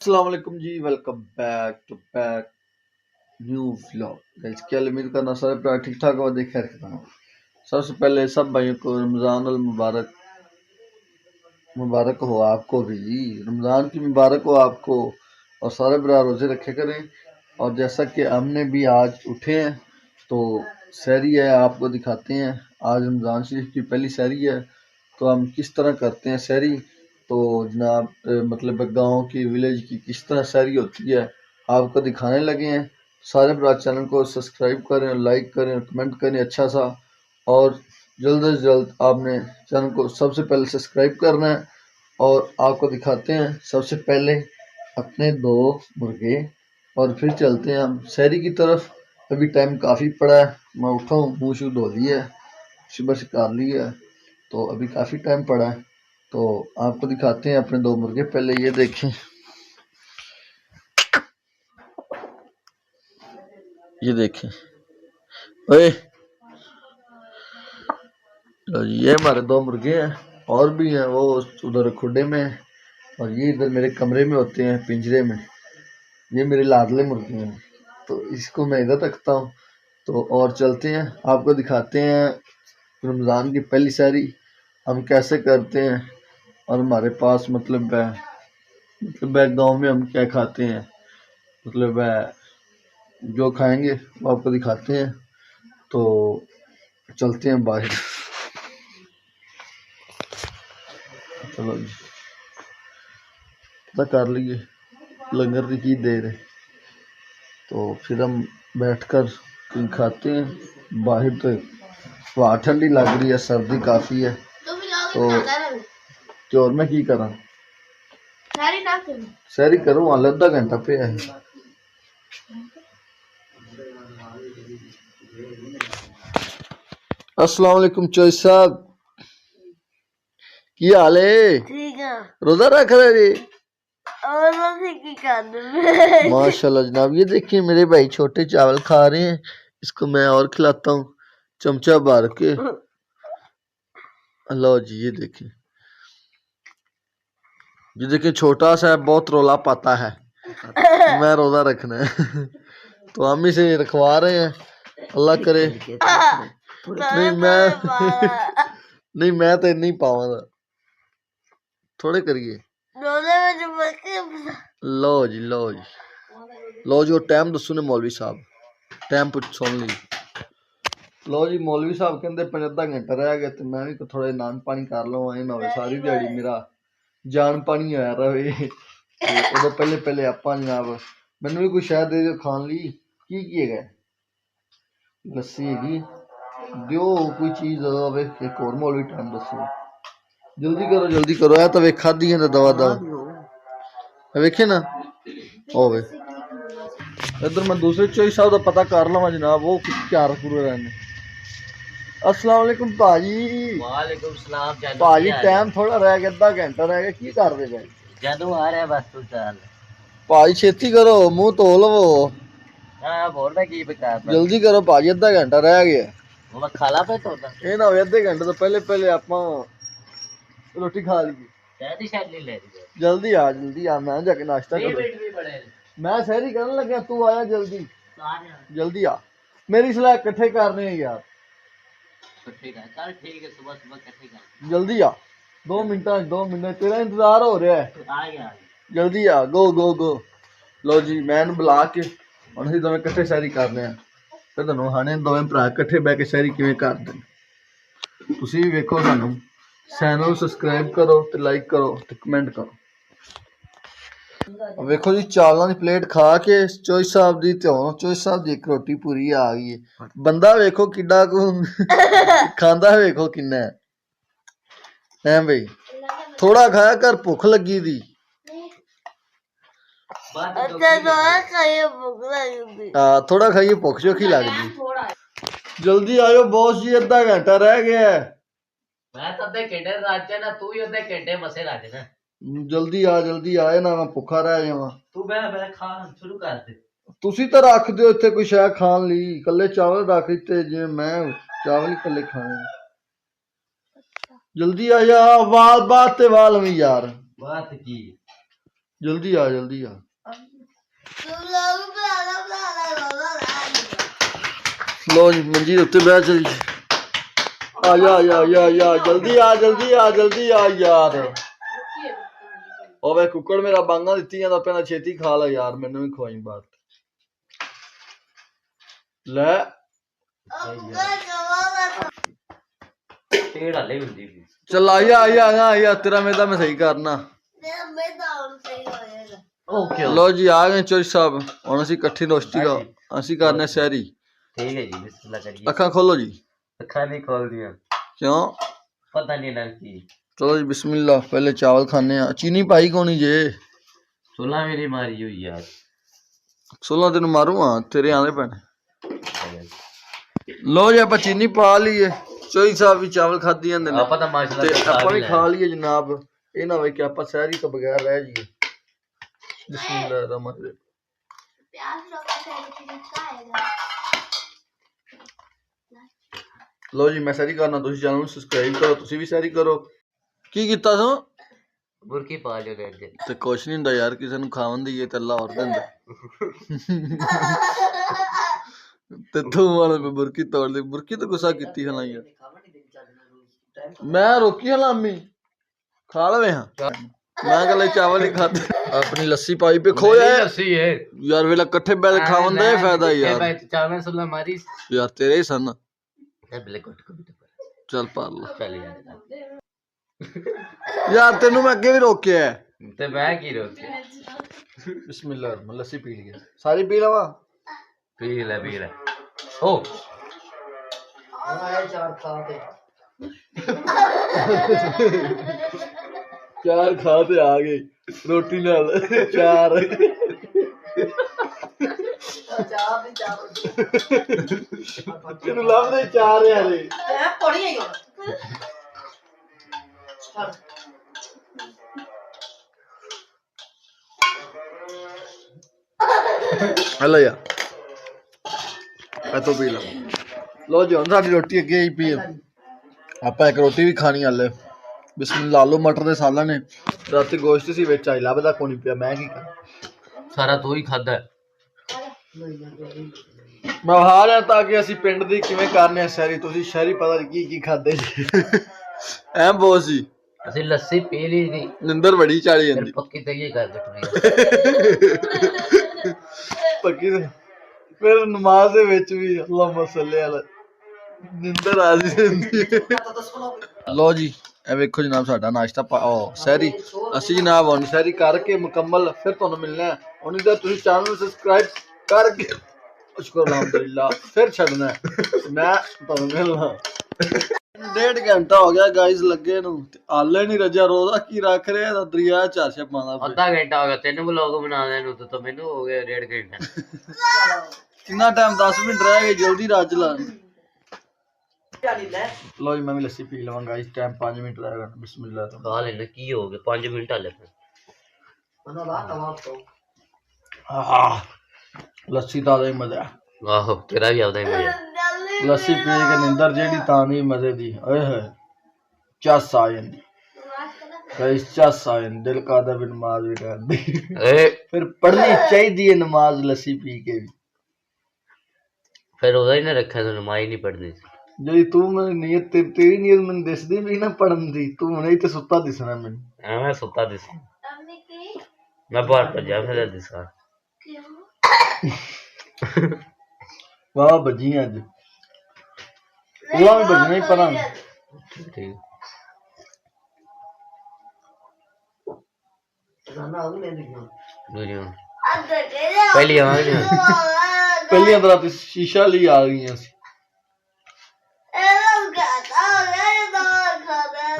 अस्सलाम वालेकुम जी। Welcome back to back new vlog. Guys क्या उम्मीद करना सारे प्यार ठीक ठाक हो खैर खत्म। सबसे पहले सब भाइयों को रमज़ान अल मुबारक मुबारक हो। आपको भी जी रमज़ान की मुबारक हो आपको, और सारे बराबर रोज़े रखे करें। और जैसा कि हमने भी आज उठे हैं तो सहरी है, आपको दिखाते हैं। आज रमज़ान शरीफ की पहली सहरी है तो हम किस तरह करते हैं सहरी। तो जनाब मतलब गांव की विलेज की किस तरह सहरी होती है आपको दिखाने लगे हैं। सारे ब्राज चैनल को सब्सक्राइब करें, लाइक करें, कमेंट करें अच्छा सा, और जल्द से जल्द आपने चैनल को सबसे पहले सब्सक्राइब करना है। और आपको दिखाते हैं सबसे पहले अपने दो मुर्गे, और फिर चलते हैं हम शहरी की तरफ। अभी टाइम काफ़ी पड़ा है, मैं उठा हूँ, मुँह शूँ धो लिया है, सुबह से कर लिया है, तो अभी काफ़ी टाइम पड़ा है। तो आपको दिखाते हैं अपने दो मुर्गे। पहले ये देखें, ये देखें ओए, ये हमारे दो मुर्गे हैं, और भी हैं वो उधर खुडे में हैं, और ये इधर मेरे कमरे में होते हैं पिंजरे में। ये मेरे लाडले मुर्गे हैं, तो इसको मैं इधर रखता हूँ। तो और चलते हैं आपको दिखाते हैं रमज़ान की पहली सहरी हम कैसे करते हैं, और हमारे पास मतलब गाँव में हम क्या खाते हैं, मतलब जो खाएंगे वो आपको दिखाते हैं। तो चलते हैं बाहर। चलो जी, पता कर लिए लंगर की देर है, तो फिर हम बैठकर कहीं खाते हैं। बाहर तो हवा ठंडी लग रही है, सर्दी काफ़ी है। तो और मैं की करा सहरी करूँ, हाल अद्धा घंटा पे है। अस्सलाम वालेकुम चोई साहब, की हाल है? ठीक है। रोजा रख रहे जी? माशाल्लाह जनाब। ये देखिए मेरे भाई छोटे चावल खा रहे हैं, इसको मैं और खिलाता हूँ चमचा भर के। लो जी, ये देखिए छोटा सा है, बहुत रोला पाता है। मैं रोजा रखना है तो हम इसे रखवा रहे हैं, अल्लाह करे। नहीं मैं नहीं मैं तो नहीं पाऊंगा, थोड़े करिए। लो जी लो जी लो जी, टाइम दसो ने मौलवी साहब, टाइम सुन ली। लो जी मौलवी साहब कहते 5 घंटा रह गया, तो मैं भी थोड़ा नान पानी कर लवां, ये ना होवे सारी दिहाड़ी मेरा जान पानी होया रहे। तो पहले पहले आपां जनाब मैनू भी कोई शह दे दिओ खान ली। की है? लस्सी हैगी, दिओ कोई चीज आवे। एक और मौलवी टाइम दसो, जल्दी करो है तो वे खादी है दवा दवा वेखे ना होवे। इधर मैं दूसरे चोई साहब का पता कर लवा जनाब, वो क्या पूरे रहने। अस्सलाम वालेकुम भाजी। वालेकुम सलाम। भाजी टाइम थोड़ा रह गया, अद्धा घंटा रह गया, की कर रहे भाई? जादू आ रहा है बस, तू चल भाजी छेती करो, मुंह धो लवो। हाँ बोल रहा की बेकार पर जल्दी करो भाजी, अद्धा घंटा रह गया। वो मैं खाला पे तो ये ना होवे अद्धे घंटे तो पहले पहले आपां रोटी खा ली। शादी शादी ले रही है। जल्दी आ मैं जाके नाश्ता कर। भी बड़े मैं सहरी करने लगा, तू आया जल्दी जल्दी आ। मेरी सलाह इकट्ठे करने हैं यार। ठीक है, चल ठीक है, सुबह सुबह इकट्ठे कर। जल्दी आ, 2 मिनट तेरा इंतजार हो रहा है। आ गया जल्दी आ, गो गो गो। लो जी मैं बुला के ਹੁਣ ਅਸੀਂ ਦੋਵੇਂ ਇਕੱਠੇ ਸੈਰੀ ਕਰਨੇ ਆ, ਫਿਰ ਤੁਹਾਨੂੰ ਹਾਣੇ ਦੋਵੇਂ ਭਰਾ ਇਕੱਠੇ ਬਹਿ ਕੇ ਸੈਰੀ ਕਿਵੇਂ ਕਰਦੇ ਨੇ ਤੁਸੀਂ ਵੀ ਵੇਖੋ। ਸਾਨੂੰ ਚੈਨਲ ਨੂੰ ਸਬਸਕ੍ਰਾਈਬ ਕਰੋ ਤੇ ਲਾਈਕ ਕਰੋ ਤੇ ਕਮੈਂਟ ਕਰੋ। ਵੇਖੋ ਜੀ ਚਾਵਲਾਂ ਦੀ ਪਲੇਟ ਖਾ ਕੇ ਚੋਈ ਸਾਹਿਬ ਦੀ, ਤੇ ਹੁਣ ਚੋਈ ਸਾਹਿਬ ਦੀ ਇੱਕ ਰੋਟੀ ਪੂਰੀ ਆ ਗਈ ਹੈ। ਬੰਦਾ ਵੇਖੋ ਕਿੱਡਾ ਕੁ ਖਾਂਦਾ, ਵੇਖੋ ਕਿੰਨਾ ਹੈ ਬਈ। ਥੋੜਾ ਖਾਇਆ ਕਰ, ਭੁੱਖ ਲੱਗੀ ਦੀ। थोड़ा खाइए, भुख चोखी लगती। जल्दी आयो बॉस जी, अद्धा घंटा रह गया है। मैं तो अद्धे घंटे रात ना, तू ही अद्धे घंटे बसे रह ना। जल्दी आ ना, मैं भुखा रह जावा। तू बह खा शुरू कर दे। ਤੁਸੀਂ ਤਾਂ ਰੱਖ ਦਿਓ ਇੱਥੇ ਕੋਈ ਸ਼ੈ ਖਾਣ ਲਈ, ਇਕੱਲੇ ਚਾਵਲ ਰੱਖ ਦਿੱਤੇ, ਜਿਵੇਂ ਮੈਂ ਚਾਵਲ ਹੀ ਇਕੱਲੇ ਖਾਣੇ। ਜਲਦੀ ਆ ਜਾ, ਵਾਲ ਬਾਤ ਤੇ ਵਾਲ ਵੀ ਯਾਰ। बात की जल्दी आ जल्दी आ। लो जी मंजी उत्ते बैठ चल। आ जा जल्दी आ जल्दी आ जल्दी आ यार। ओवे कुकड़ मेरा बांगा दित्ती जांदा पैना छेती खा ला यार मैनू भी खवाई बात ले। चल आया तेरा मैदा मैं सही करना। लो जी आ गए चोरी साहब हुण असीं इकट्ठी रोस्टी असीं करने सैरी। ठीक है जी बिस्मिल्लाह करिए। अखा खोलो जी। अखा नहीं खोल दिया क्यों पता नहीं लगती। चलो जी बिस्मिल्लाह पहले चावल खाने चीनी पाई कोनी जे। सुला मेरी मारी हुई यार। 16 तेन मारू हाँ तेरे आने पैने। लो जी आप चीनी पा लीए चोई साहब भी चावल खाधी जांदे ने आपा माशाल्लाह आपां भी खा लीए जनाब। ये ना होवे कि आपां सहरी तो बगैर रह जाइए। बिस्मिल्लाह रहमान रहीम। लो जी मैं सहरी करना तुसीं चैनल नूं सब्सक्राइब करो तुसीं भी सहरी करो। की कीता तूं बुरकी पा लियो रेड दे ते कुछ नहीं हुंदा यार किसे नूं खावन दईए ते अल्लाह और दिंदा ते तू वाले पे बुरकी तोड़ दी बुरकी तो गुस्सा कीती हला यार मैं रोकी हला अम्मी खा लवे हां मैं गले चावल ही खाते अपनी लस्सी पाई पे खोया है लस्सी है यार वेला इकट्ठे बैठ खावन दा फायदा यार चावल सुला मारी यार तेरे ही सन ब्लैक कोट को भी तो चल पार ला चल यार यार तेनू मैं अगे भी रोके है ते मैं की रोके बिस्मिल्लाह लस्सी पी लिया सारी पी लवा पी ले ओ चार खाते आ गए रोटी नाल चार तेनू लभदे चार यारे हेलो यार मैं तो पी ला लो जी हम साडी रोटी अगे ही पी आप एक रोटी भी खानी हाले बिस्मिल्लाह आलू मटर दे सालन ने राती गोश्त सी विच आई लभदा कोनी पिया मैं की कर सारा तू ही खादा मैं हार है ताकि असी पिंड दी किवें करने शहरी तुसी शहरी पता नहीं की खादे ऐ बोस जी ਅਸੀਂ ਲੱਸੀ ਪੀ ਲਈ ਸੀ ਨਿੰਦਰ ਬੜੀ ਚਾਲੀ ਜਾਂਦੀ ਪੱਕੀ ਤੇ ਇਹ ਕਰ ਦਿੱਤੀ ਪੱਕੀ ਤੇ ਫਿਰ ਨਮਾਜ਼ ਦੇ ਵਿੱਚ ਵੀ ਅੱਲਾਹੁ ਸੱਲੇ ਅਲਾ ਨਿੰਦਰ ਆ ਜਾਂਦੀ ਲੋ ਜੀ ਇਹ ਵੇਖੋ ਜਨਾਬ ਸਾਡਾ ਨਾਸ਼ਤਾ ਸਹਿਰੀ ਅਸੀਂ ਜਨਾਬ ਹੁਣ ਸਹਿਰੀ ਕਰਕੇ ਮੁਕੰਮਲ ਫਿਰ ਤੁਹਾਨੂੰ ਮਿਲਣਾ ਹੈ ਹੁਣ ਇਹਦਾ ਤੁਸੀਂ ਚੈਨਲ ਨੂੰ ਸਬਸਕ੍ਰਾਈਬ ਕਰਕੇ ਸ਼ੁਕਰ ਅਲਹਮਦੁਲਿल्लाह फिर छड़ना मैं ਤੁਹਾਨੂੰ ਮਿਲਣਾ 1.5 घंटा हो गया गाइस लगे नु हाले नहीं रजा रोजा की रख रहे हैं दरिया चाशे पाना आधा घंटा हो गया तेन व्लॉग बनाने नु तो मेनू हो गया 1.5 घंटा कितना टाइम 10 मिनट रह गए जल्दी रज ला लो जी मैं भी लस्सी पी लवां गाइस टाइम 5 मिनट रह गए बिस्मिल्लाह खा लेना की हो गया 5 मिनट हाले लस्सी दा ही मजा आहो तेरा भी आता ही मजा लस्सी पी के नींदर जेडी तानी मजे दी ओए होए चस आ जांदी गाइस चस आ जांदी दिल कादा भी नमाज भी करदी फिर पढ़नी चाहिए है नमाज लस्सी पी के भी फिर ओदा ही ना रखा तो नमाज नहीं पढ़नी जेडी तू मेरी नीयत तेरी नीयत मैंने दिसदी भी ना पढ़न दी तू हुणे ही ते सुत्ता दिसना मैंने मैं सुत्ता दिस मैं बाहर पर जा फिर दिसा वाह बजी अज पूरा भी बजना ही परा ठीक पहली बरात शीशा ली आ गई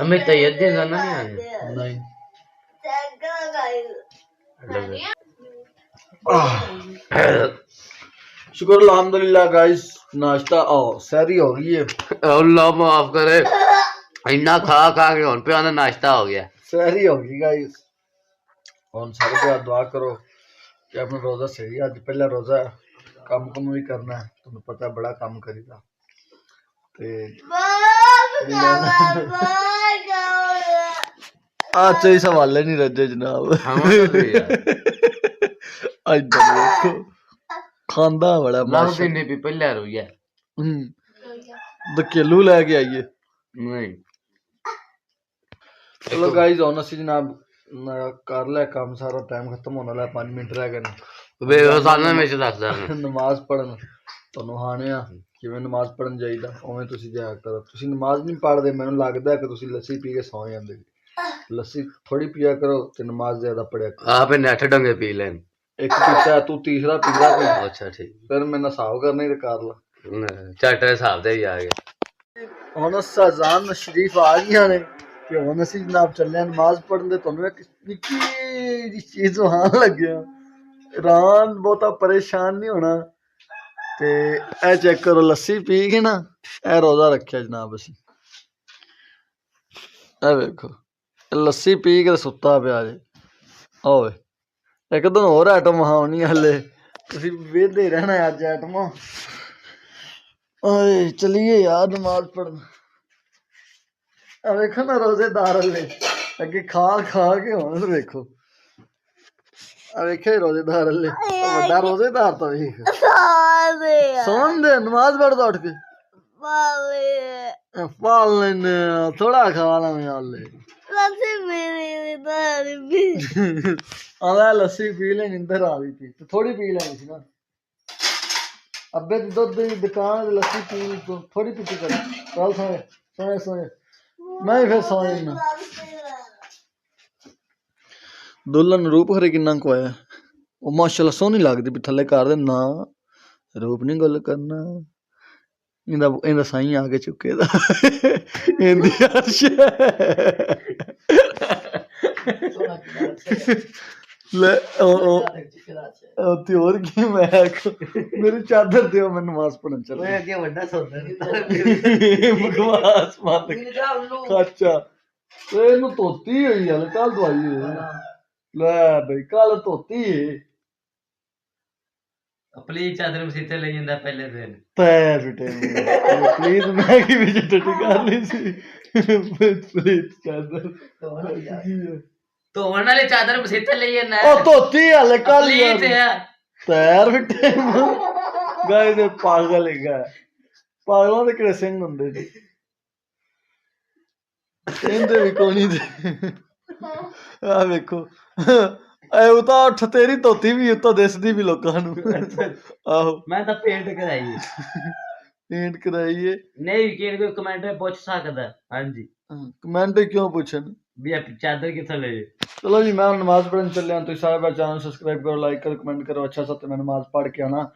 हमें तो ये दिन जाना नहीं आने नहीं शुक्र अल्हम्दुलिल्लाह गाइस नाश्ता सहरी हो गई है अल्लाह माफ करे इन्ना खा खा के हुन पे आना नाश्ता हो गया सहरी हो गई गाइस हुन सारे पे दुआ करो कि अपना रोजा सही आज पहला रोजा काम भी करना है तुम्हें पता है बड़ा काम करीदा ते आज से सवाले नहीं रजे जनाब इधर देखो खांदा बड़ा लाल दिन भी पहले रोई है दकेलू लेके आइए नहीं चलो गाइस ਹੁਣ ਅਸੀਂ ਜਨਾਬ ਕਰ ਲਿਆ ਕੰਮ ਸਾਰਾ ਟਾਈਮ ਖਤਮ ਹੋਣ ਵਾਲਾ 5 ਮਿੰਟ ਰਹਿ ਗਏ ਨੇ ਵੇ ਸਾਨਾ ਵਿੱਚ ਦੱਸਦਾ ਨਮਾਜ਼ ਪੜਨ ਤੁਹਾਨੂੰ ਹਾਣਿਆ ਕਿਵੇਂ ਨਮਾਜ਼ ਪੜਨ ਜਾਈਦਾ ਉਵੇਂ ਤੁਸੀਂ ਜਾਇਆ ਕਰੋ ਤੁਸੀਂ ਨਮਾਜ਼ ਨਹੀਂ ਪੜਦੇ ਮੈਨੂੰ ਲੱਗਦਾ ਕਿ ਤੁਸੀਂ ਲੱਸੀ ਪੀ ਕੇ ਸੌਂ ਜਾਂਦੇ ਲੱਸੀ ਥੋੜੀ ਪੀਆ ਕਰੋ ਤੇ ਨਮਾਜ਼ ਜ਼ਿਆਦਾ ਪੜਿਆ ਕਰੋ ਆਪੇ ਨੱਠ ਡੰਗੇ ਪੀ ਲੈਣ ਇੱਕ ਪੀਤਾ ਤੂੰ ਤੀਸਰਾ ਪੀਂਦਾ ਪਿਆ ਅੱਛਾ ਠੀਕ ਫਿਰ ਮੈਂ ਹਿਸਾਬ ਕਰਨਾ ਹੀ ਤੇ ਕਰ ਲਾ ਝੱਟ ਹਿਸਾਬ ਦੇ ਹੀ ਆ ਗਏ ਹੁਣ ਸਾਜ਼ਾਨ ਸ਼ਰੀਫ ਆ ਗਈਆਂ ਨੇ ਕਿ ਹੁਣ ਅਸੀਂ ਜਨਾਬ ਚੱਲੇ ਹਾਂ ਨਮਾਜ਼ ਪੜਨ ਦੇ ਤੁਹਾਨੂੰ ਇੱਕ ਨਿੱਕੀ ਜਿਹੀ ਚੀਜ਼ ਵਹਾਣ ਲੱਗਿਆ ਰਾਨ ਬਹੁਤਾ ਪਰੇਸ਼ਾਨ ਨਹੀਂ ਹੋਣਾ ਤੇ ਇਹ ਚੈੱਕ ਕਰੋ ਲੱਸੀ ਪੀ ਕੇ ਨਾ ਇਹ ਰੋਜ਼ਾ ਰੱਖਿਆ ਜਨਾਬ ਅਸੀਂ ਇਹ ਵੇਖੋ ਲੱਸੀ ਪੀ ਕੇ ਸੁੱਤਾ ਪਿਆ ਜੇ ਓਏ ਇੱਕ ਦਿਨ ਹੋਰ ਆਈਟਮ ਵਹਾਉਣੀ ਹਲੇ ਤੁਸੀਂ ਵੇਖਦੇ ਰਹਿਣਾ ਅੱਜ ਆਈਟਮਾਂ ਓਏ ਚਲੀਏ ਯਾਰ ਨਮਾਜ਼ ਪੜਨ ਆ ਵੇਖੋ ਨਾ ਰੋਜ਼ੇਦਾਰ ਹਲੇ ਅੱਗੇ ਖਾ ਖਾ ਕੇ ਹੁਣ ਵੇਖੋ ਆ ਵੇਖੇ ਰੋਜ਼ੇਦਾਰ ਹਲੇ ਵੱਡਾ ਰੋਜ਼ੇਦਾਰ ਤਾਂ ਵੇਖ ਸੌਣ ਦੇ ਨਮਾਜ਼ ਪੜਦਾ ਉੱਠ ਕੇ ਪਾਲ ਲੈਨੇ ਥੋੜਾ ਖਾ ਲਵੇਂ ਹਲੇ ਆਲਾ ਲੱਸੀ ਪੀ ਲੈ ਨਿੰਦਰ ਆ ਗਈ ਪੀ ਥੋੜੀ ਪੀ ਲੈਣੀ ਸੀ ਨਾ ਅੱਬੇ ਦੀ ਦੁੱਧ ਦੀ ਦੁਕਾਨ ਤੇ ਲੱਸੀ ਪੀ ਥੋੜੀ ਪੀਤੀ ਕਰ ਚੱਲ ਸੋਏ ਮੈਂ ਫਿਰ ਸੌ ਜਾਣਾ ਦੁਲਨ ਰੂਪ ਹਰੇ ਕਿੰਨਾ ਕੁ ਆਇਆ ਉਹ ਮਾਸ਼ਾਅੱਲਾ ਸੋਹਣੀ ਲੱਗਦੀ ਵੀ ਥੱਲੇ ਕਰ ਦੇ ਨਾ ਰੂਪ ਨਹੀਂ ਗੱਲ ਕਰਨਾ ਇਹਦਾ ਸਾਈਂ ਆ ਕੇ ਚੁੱਕੇ ਦਾ ਇਹਦੀ ਅਰਸ਼ ਲੈ ਤੇ ਹੋਰ ਕੀ ਮੈਂ ਮੇਰੀ ਚਾਦਰ ਦਿਓ ਮੈਂ ਨਮਾਜ਼ ਪੜਨ ਚੱਲ ਮੈਂ ਅੱਗੇ ਵੱਡਾ ਸੌਦਾ ਬਕਵਾਸ ਮਤ ਖਾਚਾ ਇਹਨੂੰ ਧੋਤੀ ਹੋਈ ਹਲ ਕੱਲ ਦਵਾਈ ਹੋਈ ਲੈ ਬਈ ਕੱਲ ਧੋਤੀ ਏ ਪਲੀਜ਼ ਚਾਦਰ ਮਸੀਤੇ ਲੈ ਜਾਂਦਾ ਪਹਿਲੇ ਦਿਨ ਪੈ ਫਿਟੇ ਪਲੀਜ਼ ਮੈਂ ਕੀ ਵਿੱਚ ਟੱਟੀ ਕਰ ਲਈ ਸੀ ਪਲੀਜ਼ ਚਾਦਰ ਧੋਣ ਵਾਲੀ ਚਾਦਰ ਮਸੀਤੇ ਲਈ ਜਾਂਦਾ ਉਹ ਧੋਤੀ ਹਲ ਕੱਲ ਪਲੀਜ਼ ਪੈਰ ਫਿੱਟੇ ਗਾਇ ਦੇ ਪਾਗਲ ਹੈਗਾ ਪਾਗਲਾਂ ਦੇ ਕਿਹੜੇ ਸਿੰਘ ਹੁੰਦੇ ਜੀ ਇਹਦੇ ਵੀ ਕੋਣੀ ਦੇ ਆ ਵੇਖੋ ਉਹ ਤਾਂ ਉੱਠ ਤੇਰੀ ਧੋਤੀ ਵੀ ਉੱਤੋਂ ਦਿਸਦੀ ਵੀ ਲੋਕਾਂ ਨੂੰ ਆਹੋ ਮੈਂ ਤਾਂ ਪੇਂਟ ਕਰਾਈਏ ਨਹੀਂ ਕਿਹਨੇ ਕੋਈ ਕਮੈਂਟ ਵਿੱਚ ਪੁੱਛ ਸਕਦਾ ਹਾਂਜੀ ਕਮੈਂਟ ਕਿਉਂ ਪੁੱਛਣ ਵੀ ਇਹ ਚਾਦਰ ਕਿੱਥੋਂ ਲਈ ਚਲੋ ਜੀ ਮੈਂ ਨਮਾਜ਼ ਪੜਨ ਚੱਲਿਆ ਤੁਸੀਂ ਸਾਰੇ ਚੈਨਲ ਸਬਸਕ੍ਰਾਈਬ ਕਰੋ ਲਾਈਕ ਕਰੋ ਕਮੈਂਟ ਕਰੋ ਅੱਛਾ ਸਾ ਤੇ ਮੈਂ ਨਮਾਜ਼ ਪੜ ਕੇ ਆਣਾ